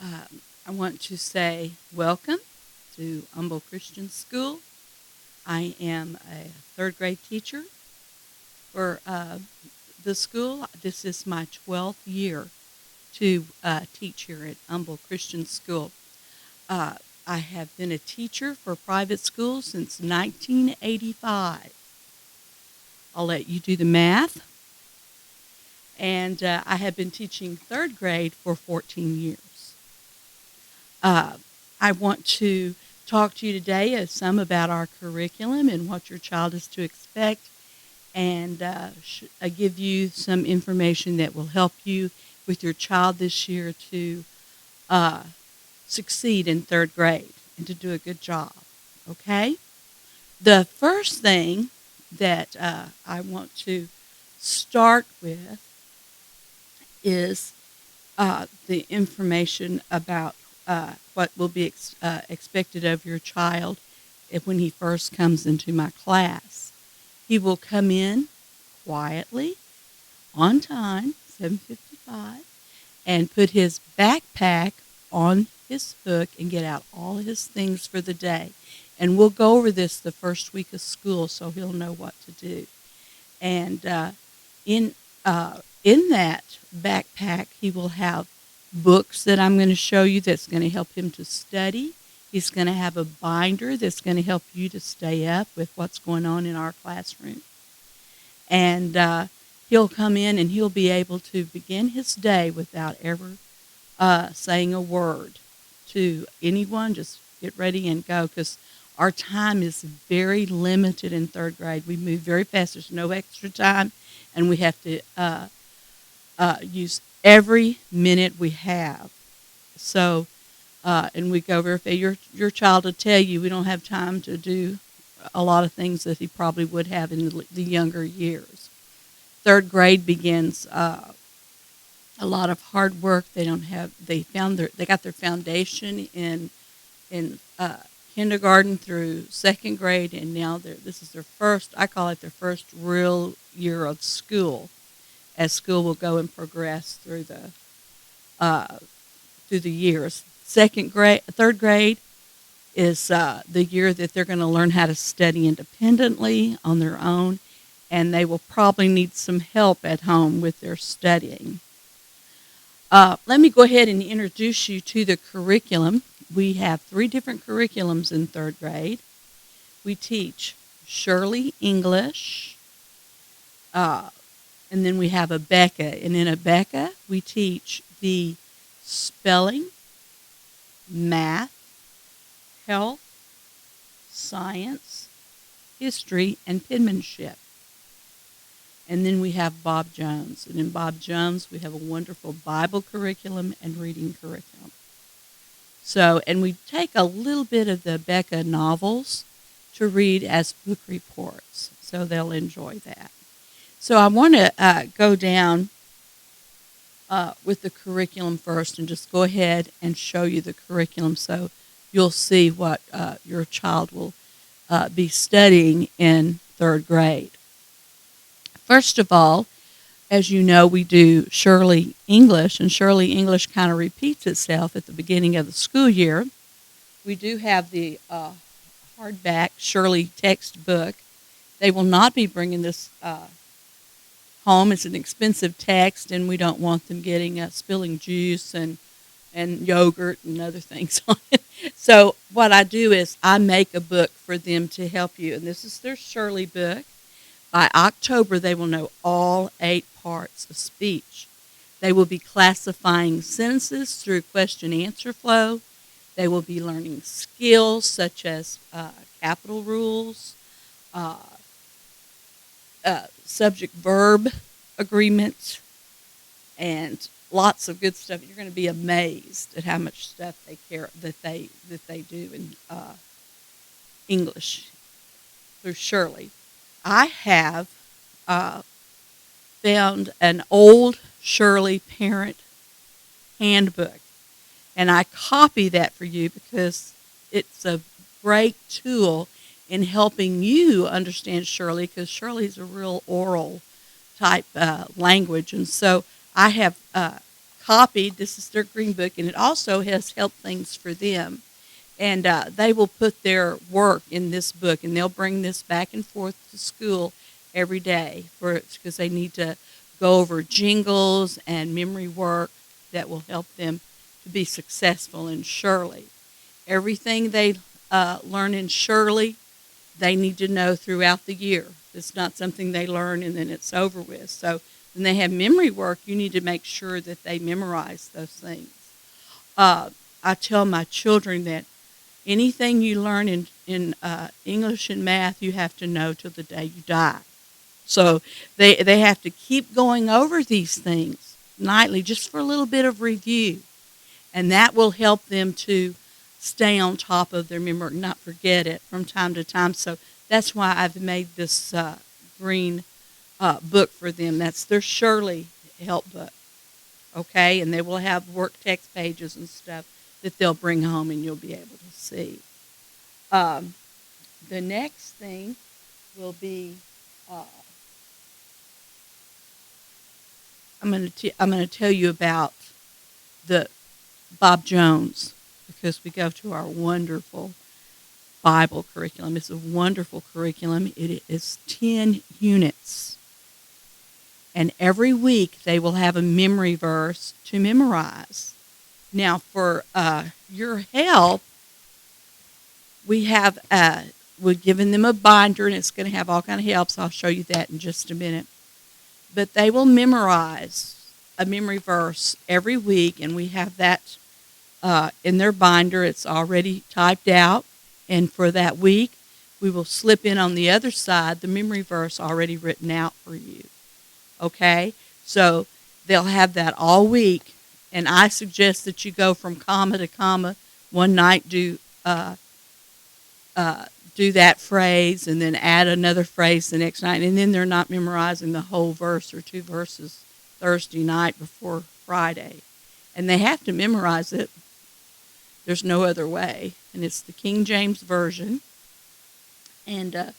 I want to say welcome to Humble Christian School. I am a third grade teacher for the school. This is my 12th year to teach here at Humble Christian School. Uh, I have been a teacher for private schools since 1985. I'll let you do the math. And I have been teaching third grade for 14 years. I want to talk to you today some about our curriculum and what your child is to expect, and give you some information that will help you with your child this year to uh, succeed in third grade and to do a good job. Okay? The first thing that I want to start with is the information about what will be expected of your child when he first comes into my class. He will come in quietly, on time, 7:55, and put his backpack on his hook and get out all his things for the day. And we'll go over this the first week of school so he'll know what to do. And in in that backpack, he will have books that I'm going to show you that's going to help him to study. He's going to have a binder that's going to help you to stay up with what's going on in our classroom. And he'll come in and he'll be able to begin his day without ever saying a word to anyone. Just get ready and go, because our time is very limited in third grade. We move very fast. There's no extra time, and we have to use every minute we have. So, and we go very fast. Your child will tell you we don't have time to do a lot of things that he probably would have in the younger years. Third grade begins a lot of hard work. They got their foundation in kindergarten through second grade, and now this is their first. I call it their first real year of school, as school will go and progress through the years. Third grade is the year that they're going to learn how to study independently on their own, and they will probably need some help at home with their studying. Let me go ahead and introduce you to the curriculum. We have 3 different curriculums in third grade. We teach Shirley English, and then we have Abeka. And in Abeka, we teach the spelling, math, health, science, history, and penmanship. And then we have Bob Jones. And in Bob Jones, we have a wonderful Bible curriculum and reading curriculum. So, and we take a little bit of the Becca novels to read as book reports. So they'll enjoy that. So I want to go down with the curriculum first and just go ahead and show you the curriculum so you'll see what your child will be studying in third grade. First of all, as you know, we do Shirley English, and Shirley English kind of repeats itself at the beginning of the school year. We do have the hardback Shirley textbook. They will not be bringing this home. It's an expensive text, and we don't want them getting spilling juice and yogurt and other things on it. So what I do is I make a book for them to help you, and this is their Shirley book. By October, they will know all 8 parts of speech. They will be classifying sentences through question-answer flow. They will be learning skills such as capital rules, subject-verb agreements, and lots of good stuff. You're going to be amazed at how much stuff that they do in English through Shirley. I have found an old Shirley parent handbook, and I copy that for you because it's a great tool in helping you understand Shirley, because Shirley's a real oral type language, and so I have copied. This is their green book, and it also has help things for them. And they will put their work in this book, and they'll bring this back and forth to school every day because they need to go over jingles and memory work that will help them to be successful in Shirley. Everything they learn in Shirley, they need to know throughout the year. It's not something they learn and then it's over with. So when they have memory work, you need to make sure that they memorize those things. I tell my children that anything you learn in English and math, you have to know till the day you die. So they have to keep going over these things nightly just for a little bit of review. And that will help them to stay on top of their memory, not forget it from time to time. So that's why I've made this green book for them. That's their Shirley help book, okay? And they will have work text pages and stuff that they'll bring home and you'll be able to see. The next thing will be, I'm going to tell you about the Bob Jones, because we go to our wonderful Bible curriculum. It's a wonderful curriculum. It is 10 units. And every week they will have a memory verse to memorize. Now, for your help, we've given them a binder, and it's going to have all kind of helps. I'll show you that in just a minute. But they will memorize a memory verse every week, and we have that in their binder. It's already typed out, and for that week, we will slip in on the other side the memory verse already written out for you. Okay? So they'll have that all week, and I suggest that you go from comma to comma. One night do that phrase, and then add another phrase the next night, and then they're not memorizing the whole verse or two verses Thursday night before Friday. And they have to memorize it. There's no other way. And it's the King James Version. And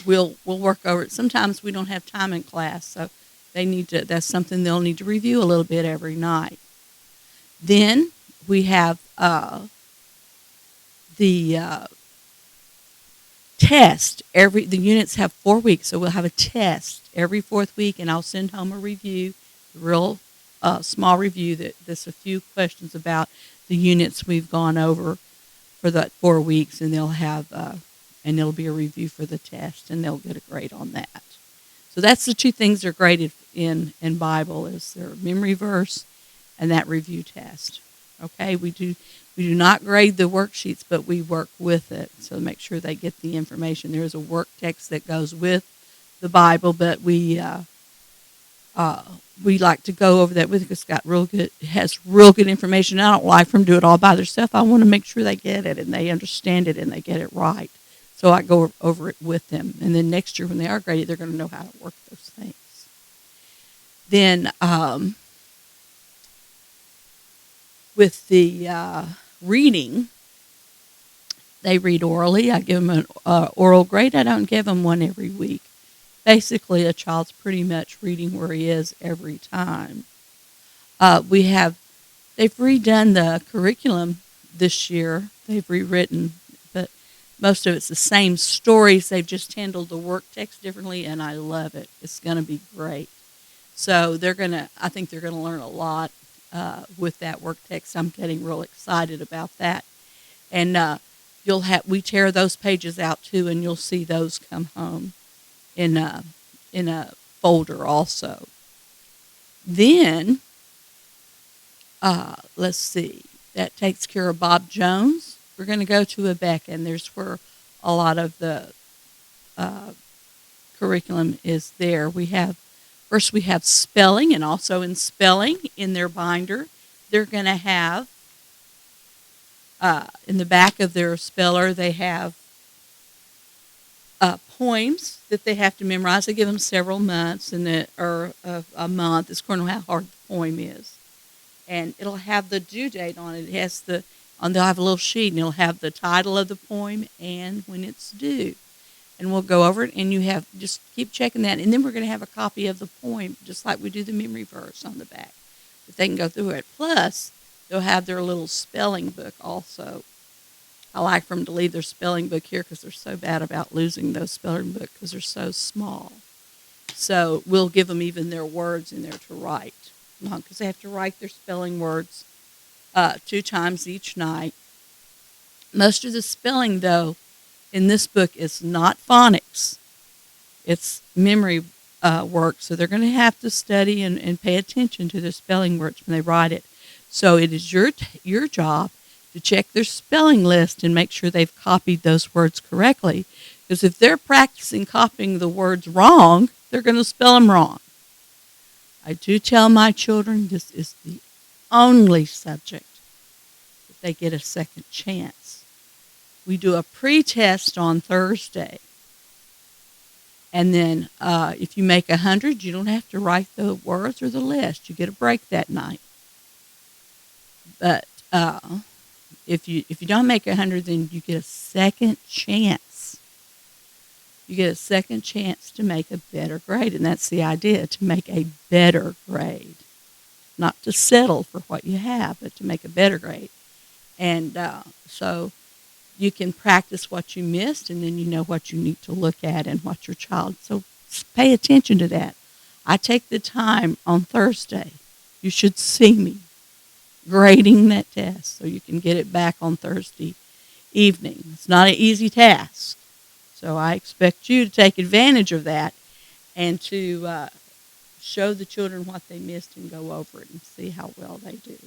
we'll work over it. Sometimes we don't have time in class, so that's something they'll need to review a little bit every night. Then we have the test. The units have 4 weeks, so we'll have a test every fourth week, and I'll send home a review, a real small review that's a few questions about the units we've gone over for that 4 weeks, and they'll have and it'll be a review for the test, and they'll get a grade on that. So that's the two things they're graded in Bible, is their memory verse and that review test. Okay, we do not grade the worksheets, but we work with it, so make sure they get the information. There is a work text that goes with the Bible, but we like to go over that with it because it has real good information. I don't like for them to do it all by themselves. I want to make sure they get it and they understand it and they get it right. So I go over it with them. And then next year when they are graded, they're going to know how to work those things. Then with the reading, they read orally. I give them an oral grade. I don't give them one every week. Basically, a child's pretty much reading where he is every time. They've redone the curriculum this year. They've rewritten, but most of it's the same stories. They've just handled the work text differently, and I love it. It's going to be great. So I think they're going to learn a lot with that work text. I'm getting real excited about that. And we tear those pages out too, and you'll see those come home in a folder also. Then, let's see, that takes care of Bob Jones. We're going to go to Rebecca, and there's where a lot of the curriculum is there. First we have spelling, and also in spelling in their binder, they're going to have, in the back of their speller, they have poems that they have to memorize. I give them several months or a month. It's according to how hard the poem is. And it'll have the due date on it. It has they'll have a little sheet, and it'll have the title of the poem and when it's due. And we'll go over it, and just keep checking that. And then we're going to have a copy of the poem, just like we do the memory verse on the back. if they can go through it. Plus, they'll have their little spelling book also. I like for them to leave their spelling book here because they're so bad about losing those spelling books because they're so small. So we'll give them even their words in there to write, because they have to write their spelling words 2 times each night. Most of the spelling, though, in this book is not phonics. It's memory work, so they're going to have to study and pay attention to their spelling words when they write it. So it is your job to check their spelling list and make sure they've copied those words correctly. Because if they're practicing copying the words wrong, they're going to spell them wrong. I do tell my children this is the only subject that they get a second chance. We do a pre-test on Thursday. And then if you make 100, you don't have to write the words or the list. You get a break that night. But if you don't make 100, then you get a second chance. You get a second chance to make a better grade, and that's the idea, to make a better grade. Not to settle for what you have, but to make a better grade. And so you can practice what you missed, and then you know what you need to look at and what your child. So pay attention to that. I take the time on Thursday. You should see me grading that test so you can get it back on Thursday evening. It's not an easy task. So I expect you to take advantage of that and to show the children what they missed and go over it and see how well they do.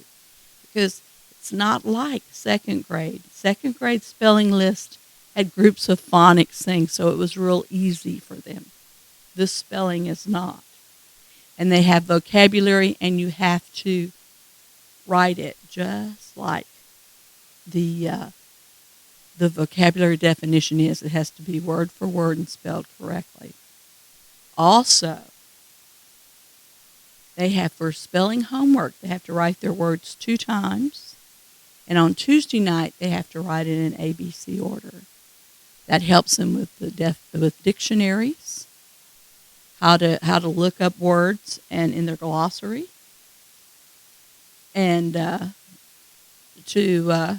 Because it's not like second grade. Second grade spelling list had groups of phonics things, so it was real easy for them. This spelling is not. And they have vocabulary, and you have to write it just like the vocabulary definition is. It has to be word for word and spelled correctly. Also, they have for spelling homework, they have to write their words 2 times. And on Tuesday night, they have to write it in ABC order. That helps them with dictionaries, how to look up words and in their glossary, and to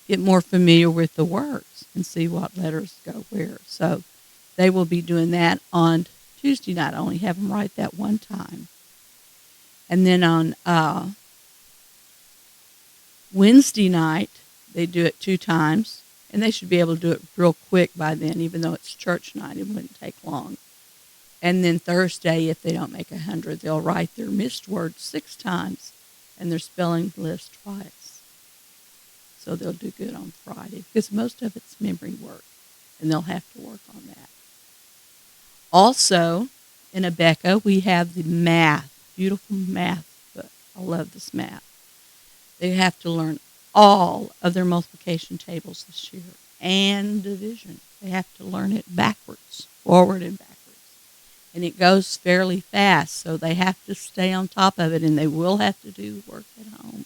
get more familiar with the words and see what letters go where. So they will be doing that on Tuesday night. I only have them write that one time. And then on Wednesday night, they do it 2 times, and they should be able to do it real quick by then, even though it's church night. It wouldn't take long. And then Thursday, if they don't make 100, they'll write their missed words 6 times and their spelling list twice. So they'll do good on Friday, because most of it's memory work, and they'll have to work on that. Also, in Abeka, we have the math, beautiful math book. I love this math. They have to learn all of their multiplication tables this year and division. They have to learn it backwards, forward and backwards. And it goes fairly fast, so they have to stay on top of it, and they will have to do work at home.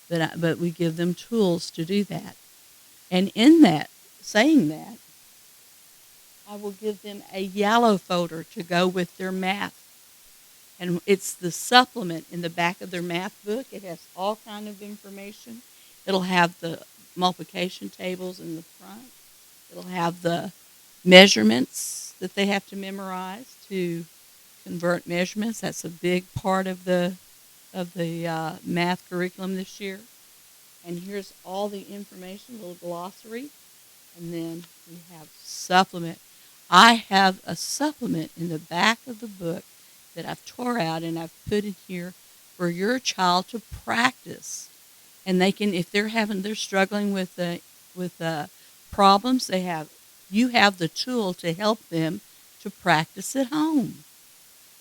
But we give them tools to do that. And in that, saying that, I will give them a yellow folder to go with their math. And it's the supplement in the back of their math book. It has all kind of information. It'll have the multiplication tables in the front. It'll have the measurements that they have to memorize to convert measurements. That's a big part of the math curriculum this year. And here's all the information, a little glossary. And then we have supplement. I have a supplement in the back of the book that I've tore out and I've put in here for your child to practice. And they can, if they're struggling with problems, you have the tool to help them to practice at home.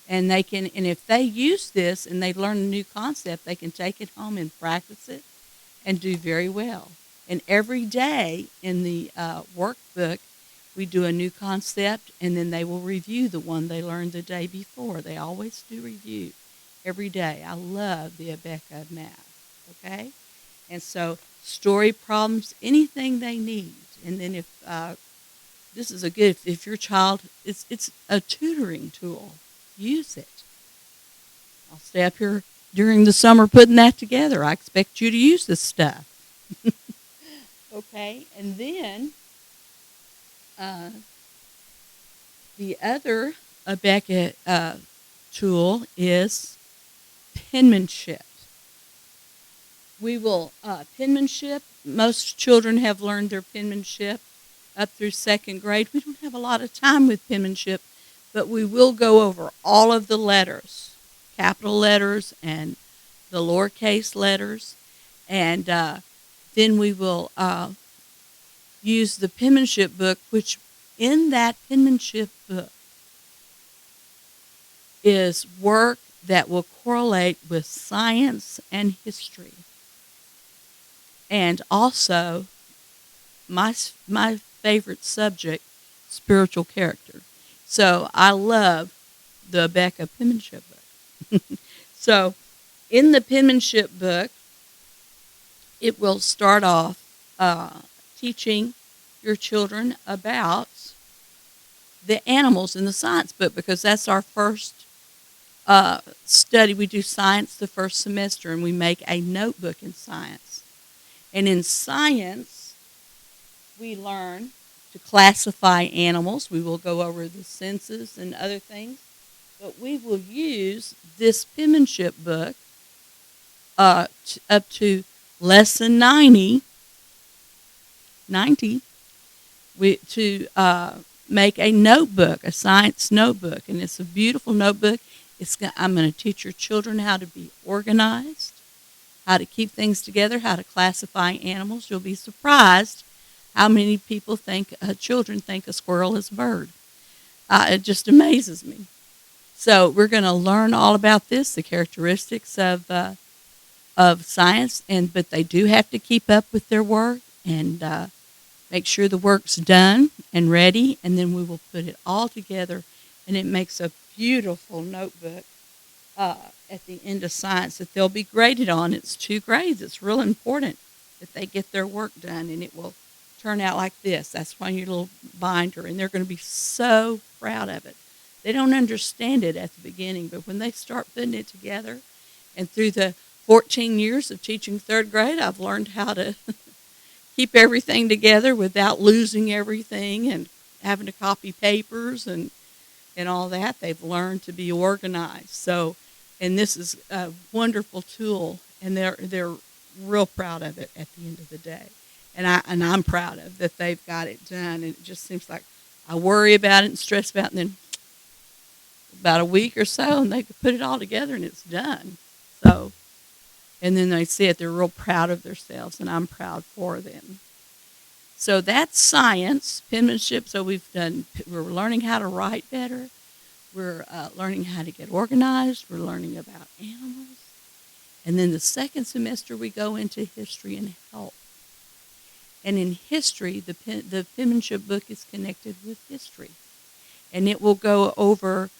And if they use this and they learn a new concept, they can take it home and practice it and do very well. And every day in the workbook, we do a new concept, and then they will review the one they learned the day before. They always do review every day. I love the Abeka math, okay? And so story problems, anything they need. And then if this is if your child, it's a tutoring tool, use it. I'll stay up here during the summer putting that together. I expect you to use this stuff. Okay, and then uh, the other Beckett tool is penmanship. We will, penmanship, most children have learned their penmanship up through second grade. We don't have a lot of time with penmanship, but we will go over all of the letters, capital letters and the lowercase letters, and then we will use the penmanship book, which in that penmanship book is work that will correlate with science and history. And also, my favorite subject, spiritual character. So I love the Becca penmanship book. So in the penmanship book, it will start off teaching your children about the animals in the science book, because that's our first study. We do science the first semester, and we make a notebook in science. And in science, we learn to classify animals. We will go over the senses and other things, but we will use this penmanship book up to lesson 90 to make a notebook, a science notebook, and it's a beautiful notebook. I'm going to teach your children how to be organized, how to keep things together, how to classify animals. You'll be surprised how many people children think a squirrel is a bird. It just amazes me. So we're going to learn all about this, the characteristics of science, but they do have to keep up with their work and make sure the work's done and ready, and then we will put it all together, and it makes a beautiful notebook at the end of science that they'll be graded on. It's 2 grades. It's real important that they get their work done, and it will turn out like this. That's why your little binder, and they're going to be so proud of it. They don't understand it at the beginning, but when they start putting it together, and through the 14 years of teaching 3rd grade, I've learned how to keep everything together without losing everything and having to copy papers and all that. They've learned to be organized. So, and this is a wonderful tool, and they're real proud of it at the end of the day. And I'm proud of that they've got it done. And it just seems like I worry about it and stress about it, and then about a week or so, and they could put it all together, and it's done. So, and then they see it, they're real proud of themselves, and I'm proud for them. So that's science, penmanship. So we're learning how to write better. We're learning how to get organized. We're learning about animals. And then the second semester, we go into history and health. And in history, the penmanship book is connected with history. And it will go over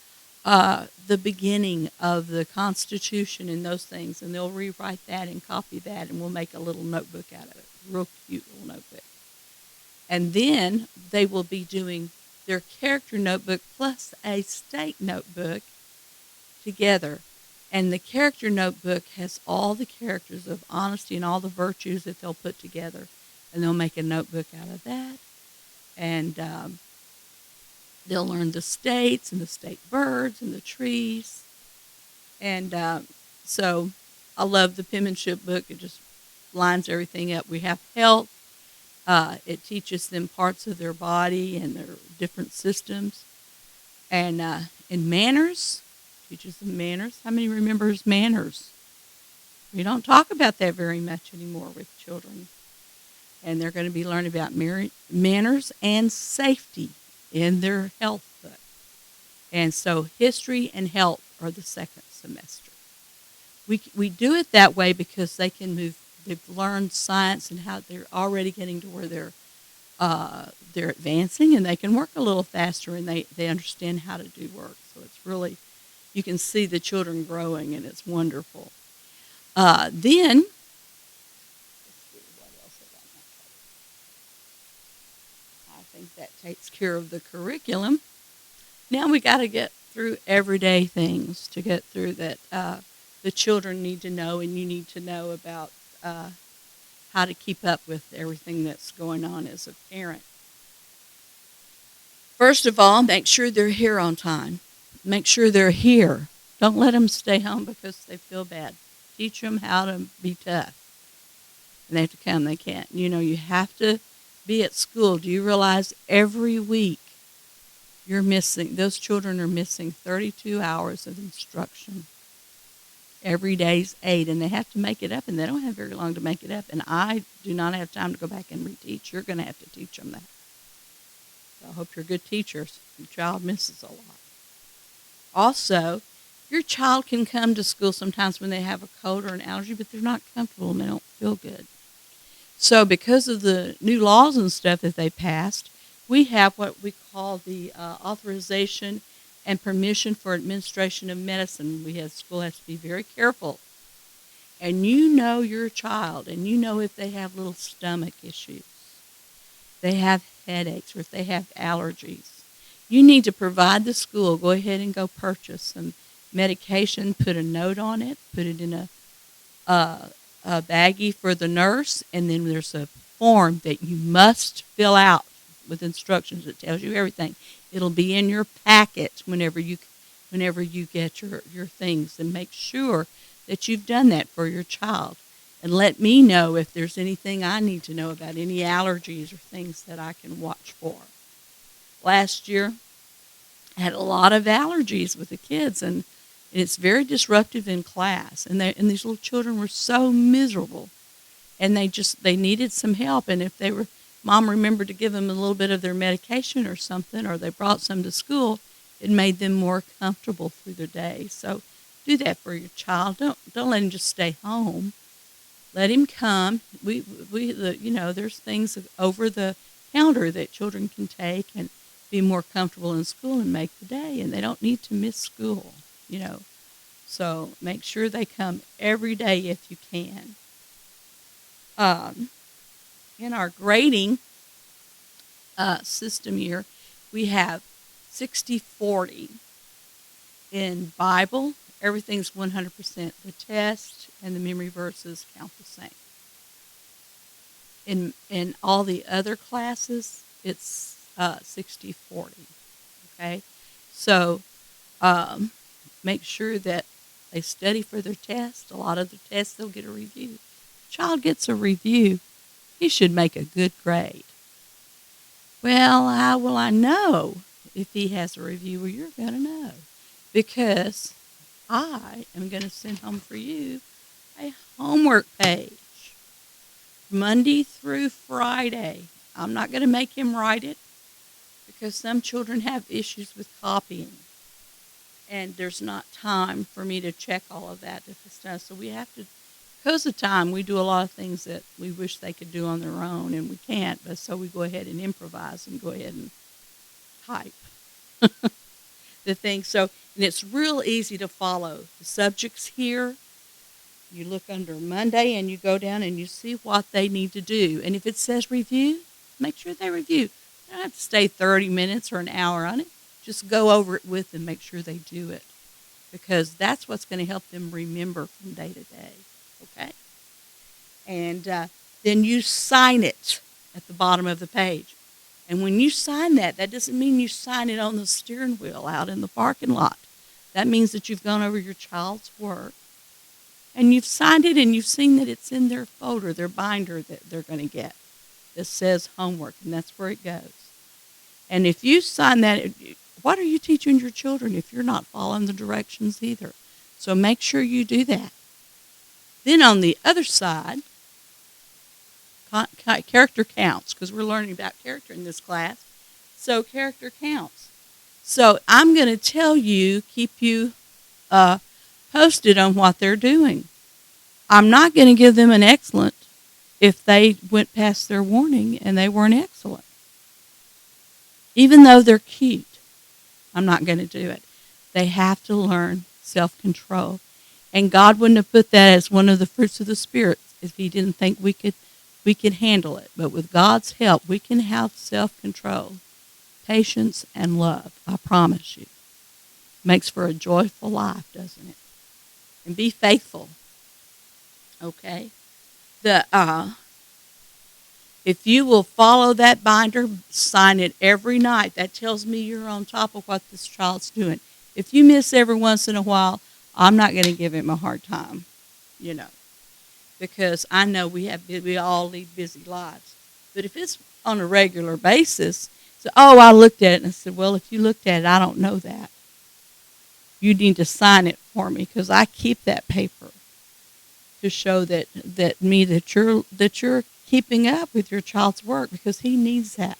the beginning of the Constitution and those things. And they'll rewrite that and copy that, and we'll make a little notebook out of it. Real cute little notebook. And then they will be doing their character notebook plus a state notebook together. And the character notebook has all the characters of honesty and all the virtues that they'll put together. And they'll make a notebook out of that. And they'll learn the states and the state birds and the trees. And so I love the penmanship book. It just lines everything up. We have health. It teaches them parts of their body and their different systems. And in manners, teaches them manners. How many remembers manners? We don't talk about that very much anymore with children. And they're going to be learning about manners and safety in their health book. And so history and health are the second semester. We do it that way because they can move. They've learned science and how they're already getting to where they're advancing, and they can work a little faster, and they understand how to do work. So it's really, you can see the children growing, and it's wonderful. Then, let's see, what else have I not covered? I think that takes care of the curriculum. Now we got to get through everyday things to get through that. the children need to know, and you need to know about how to keep up with everything that's going on as a parent. First of all, make sure they're here on time. Make sure they're here. Don't let them stay home because they feel bad. Teach them how to be tough. And they have to come. They can't. You have to be at school. Do you realize every week those children are missing 32 hours of instruction? Every day's 8, and they have to make it up, and they don't have very long to make it up. And I do not have time to go back and reteach. You're going to have to teach them that. So I hope you're good teachers. Your child misses a lot. Also, your child can come to school sometimes when they have a cold or an allergy, but they're not comfortable and they don't feel good. So because of the new laws and stuff that they passed, we have what we call the authorization and permission for administration of medicine. School has to be very careful. And you know your child, and you know if they have little stomach issues, they have headaches, or if they have allergies. You need to provide the school, go ahead and go purchase some medication, put a note on it, put it in a baggie for the nurse, and then there's a form that you must fill out with instructions that tells you everything. It'll be in your packet whenever you get your things, and make sure that you've done that for your child. And let me know if there's anything I need to know about, any allergies or things that I can watch for. Last year, I had a lot of allergies with the kids, and it's very disruptive in class. And these little children were so miserable, and they needed some help. And if Mom remembered to give them a little bit of their medication or something, or they brought some to school, it made them more comfortable through the day. So do that for your child. Don't let him just stay home. Let him come. There's things over the counter that children can take and be more comfortable in school and make the day, and they don't need to miss school, So make sure they come every day if you can. In our grading system here, we have 60-40. In Bible, everything's 100%. The test and the memory verses count the same. In all the other classes, it's 60-40. Okay? So make sure that they study for their test. A lot of the tests, they'll get a review. If a child gets a review, he should make a good grade. Well, how will I know if he has a review? Well, you're going to know, because I am going to send home for you a homework page, Monday through Friday. I'm not going to make him write it, because some children have issues with copying, and there's not time for me to check all of that stuff. So we have to, because of time, we do a lot of things that we wish they could do on their own, and we can't. But so we go ahead and improvise and go ahead and type the thing. So, and it's real easy to follow. The subjects here, you look under Monday and you go down and you see what they need to do. And if it says review, make sure they review. You don't have to stay 30 minutes or an hour on it. Just go over it with them, make sure they do it, because that's what's going to help them remember from day to day. Okay? And then you sign it at the bottom of the page. And when you sign that doesn't mean you sign it on the steering wheel out in the parking lot. That means that you've gone over your child's work, and you've signed it, and you've seen that it's in their folder, their binder that they're going to get that says homework, and that's where it goes. And if you sign that, what are you teaching your children if you're not following the directions either? So make sure you do that. Then on the other side, character counts, because we're learning about character in this class. So character counts. So I'm going to tell you, keep you posted on what they're doing. I'm not going to give them an excellent if they went past their warning and they weren't excellent. Even though they're cute, I'm not going to do it. They have to learn self-control. And God wouldn't have put that as one of the fruits of the Spirit if he didn't think we could handle it. But with God's help, we can have self-control, patience, and love. I promise you. Makes for a joyful life, doesn't it? and be faithful. Okay? The If you will follow that binder, sign it every night. That tells me you're on top of what this child's doing. If you miss every once in a while, I'm not going to give him a hard time, you know, because I know we all lead busy lives. But if it's on a regular basis, so I looked at it and I said, well, if you looked at it, I don't know that. You need to sign it for me because I keep that paper to show that you're keeping up with your child's work because he needs that.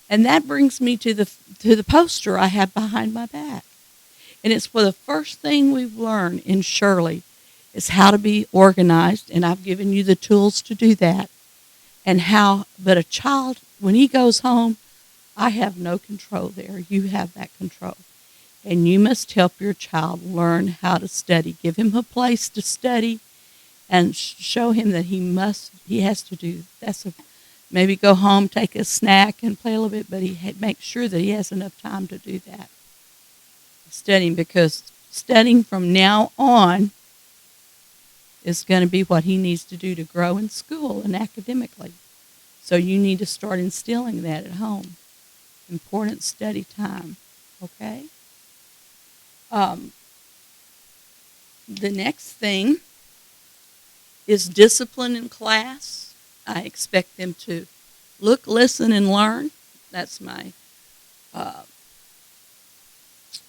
And that brings me to the poster I have behind my back. And it's for the first thing we've learned in Shirley is how to be organized, and I've given you the tools to do that. But a child, when he goes home, I have no control there. You have that control. And you must help your child learn how to study. Give him a place to study and show him that he has to do. Maybe go home, take a snack, and play a little bit, but make sure that he has enough time to do that. Studying, because studying from now on is going to be what he needs to do to grow in school and academically. So you need to start instilling that at home. Important study time, okay? The next thing is discipline in class. I expect them to look, listen, and learn. That's my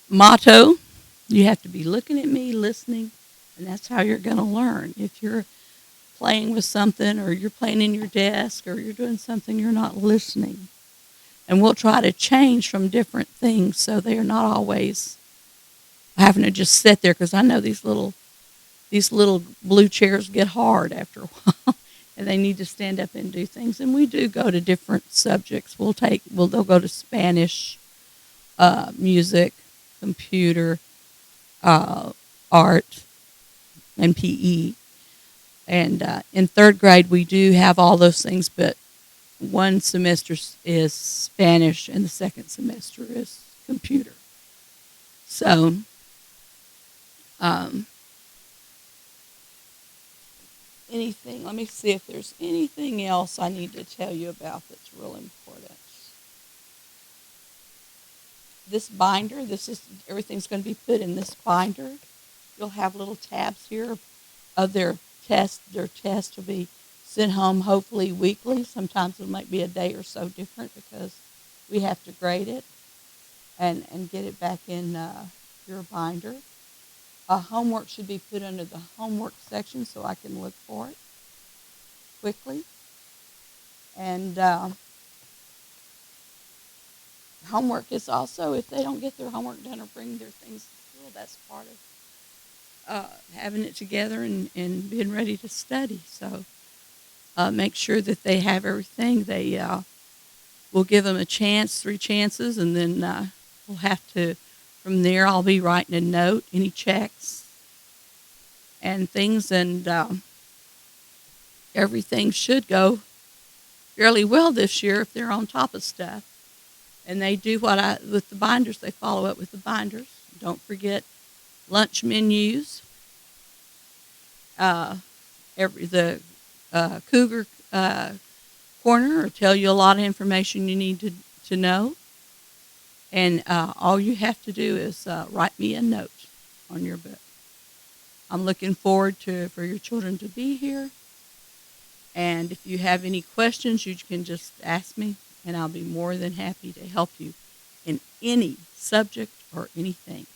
motto. You have to be looking at me, listening, and that's how you're going to learn. If you're playing with something or you're playing in your desk or you're doing something, you're not listening. And we'll try to change from different things so they are not always having to just sit there, because I know these little blue chairs get hard after a while and they need to stand up and do things. And we do go to different subjects. They'll go to Spanish, music, computer, art, and PE. And in third grade, we do have all those things, but one semester is Spanish and the second semester is computer. So, let me see if there's anything else I need to tell you about that's real important. This binder, everything's going to be put in this binder. You'll have little tabs here of their test. Their test will be sent home hopefully weekly. Sometimes it might be a day or so different because we have to grade it and get it back in your binder. Homework should be put under the homework section so I can look for it quickly. And homework is also, if they don't get their homework done or bring their things to school, that's part of having it together and being ready to study. So make sure that they have everything. We'll give them 3 chances, and then we'll have to, from there, I'll be writing a note, any checks and things, and everything should go fairly well this year if they're on top of stuff. And they do with the binders, they follow up with the binders. Don't forget lunch menus. The Cougar Corner will tell you a lot of information you need to know. And all you have to do is write me a note on your book. I'm looking forward for your children to be here. And if you have any questions, you can just ask me, and I'll be more than happy to help you in any subject or anything.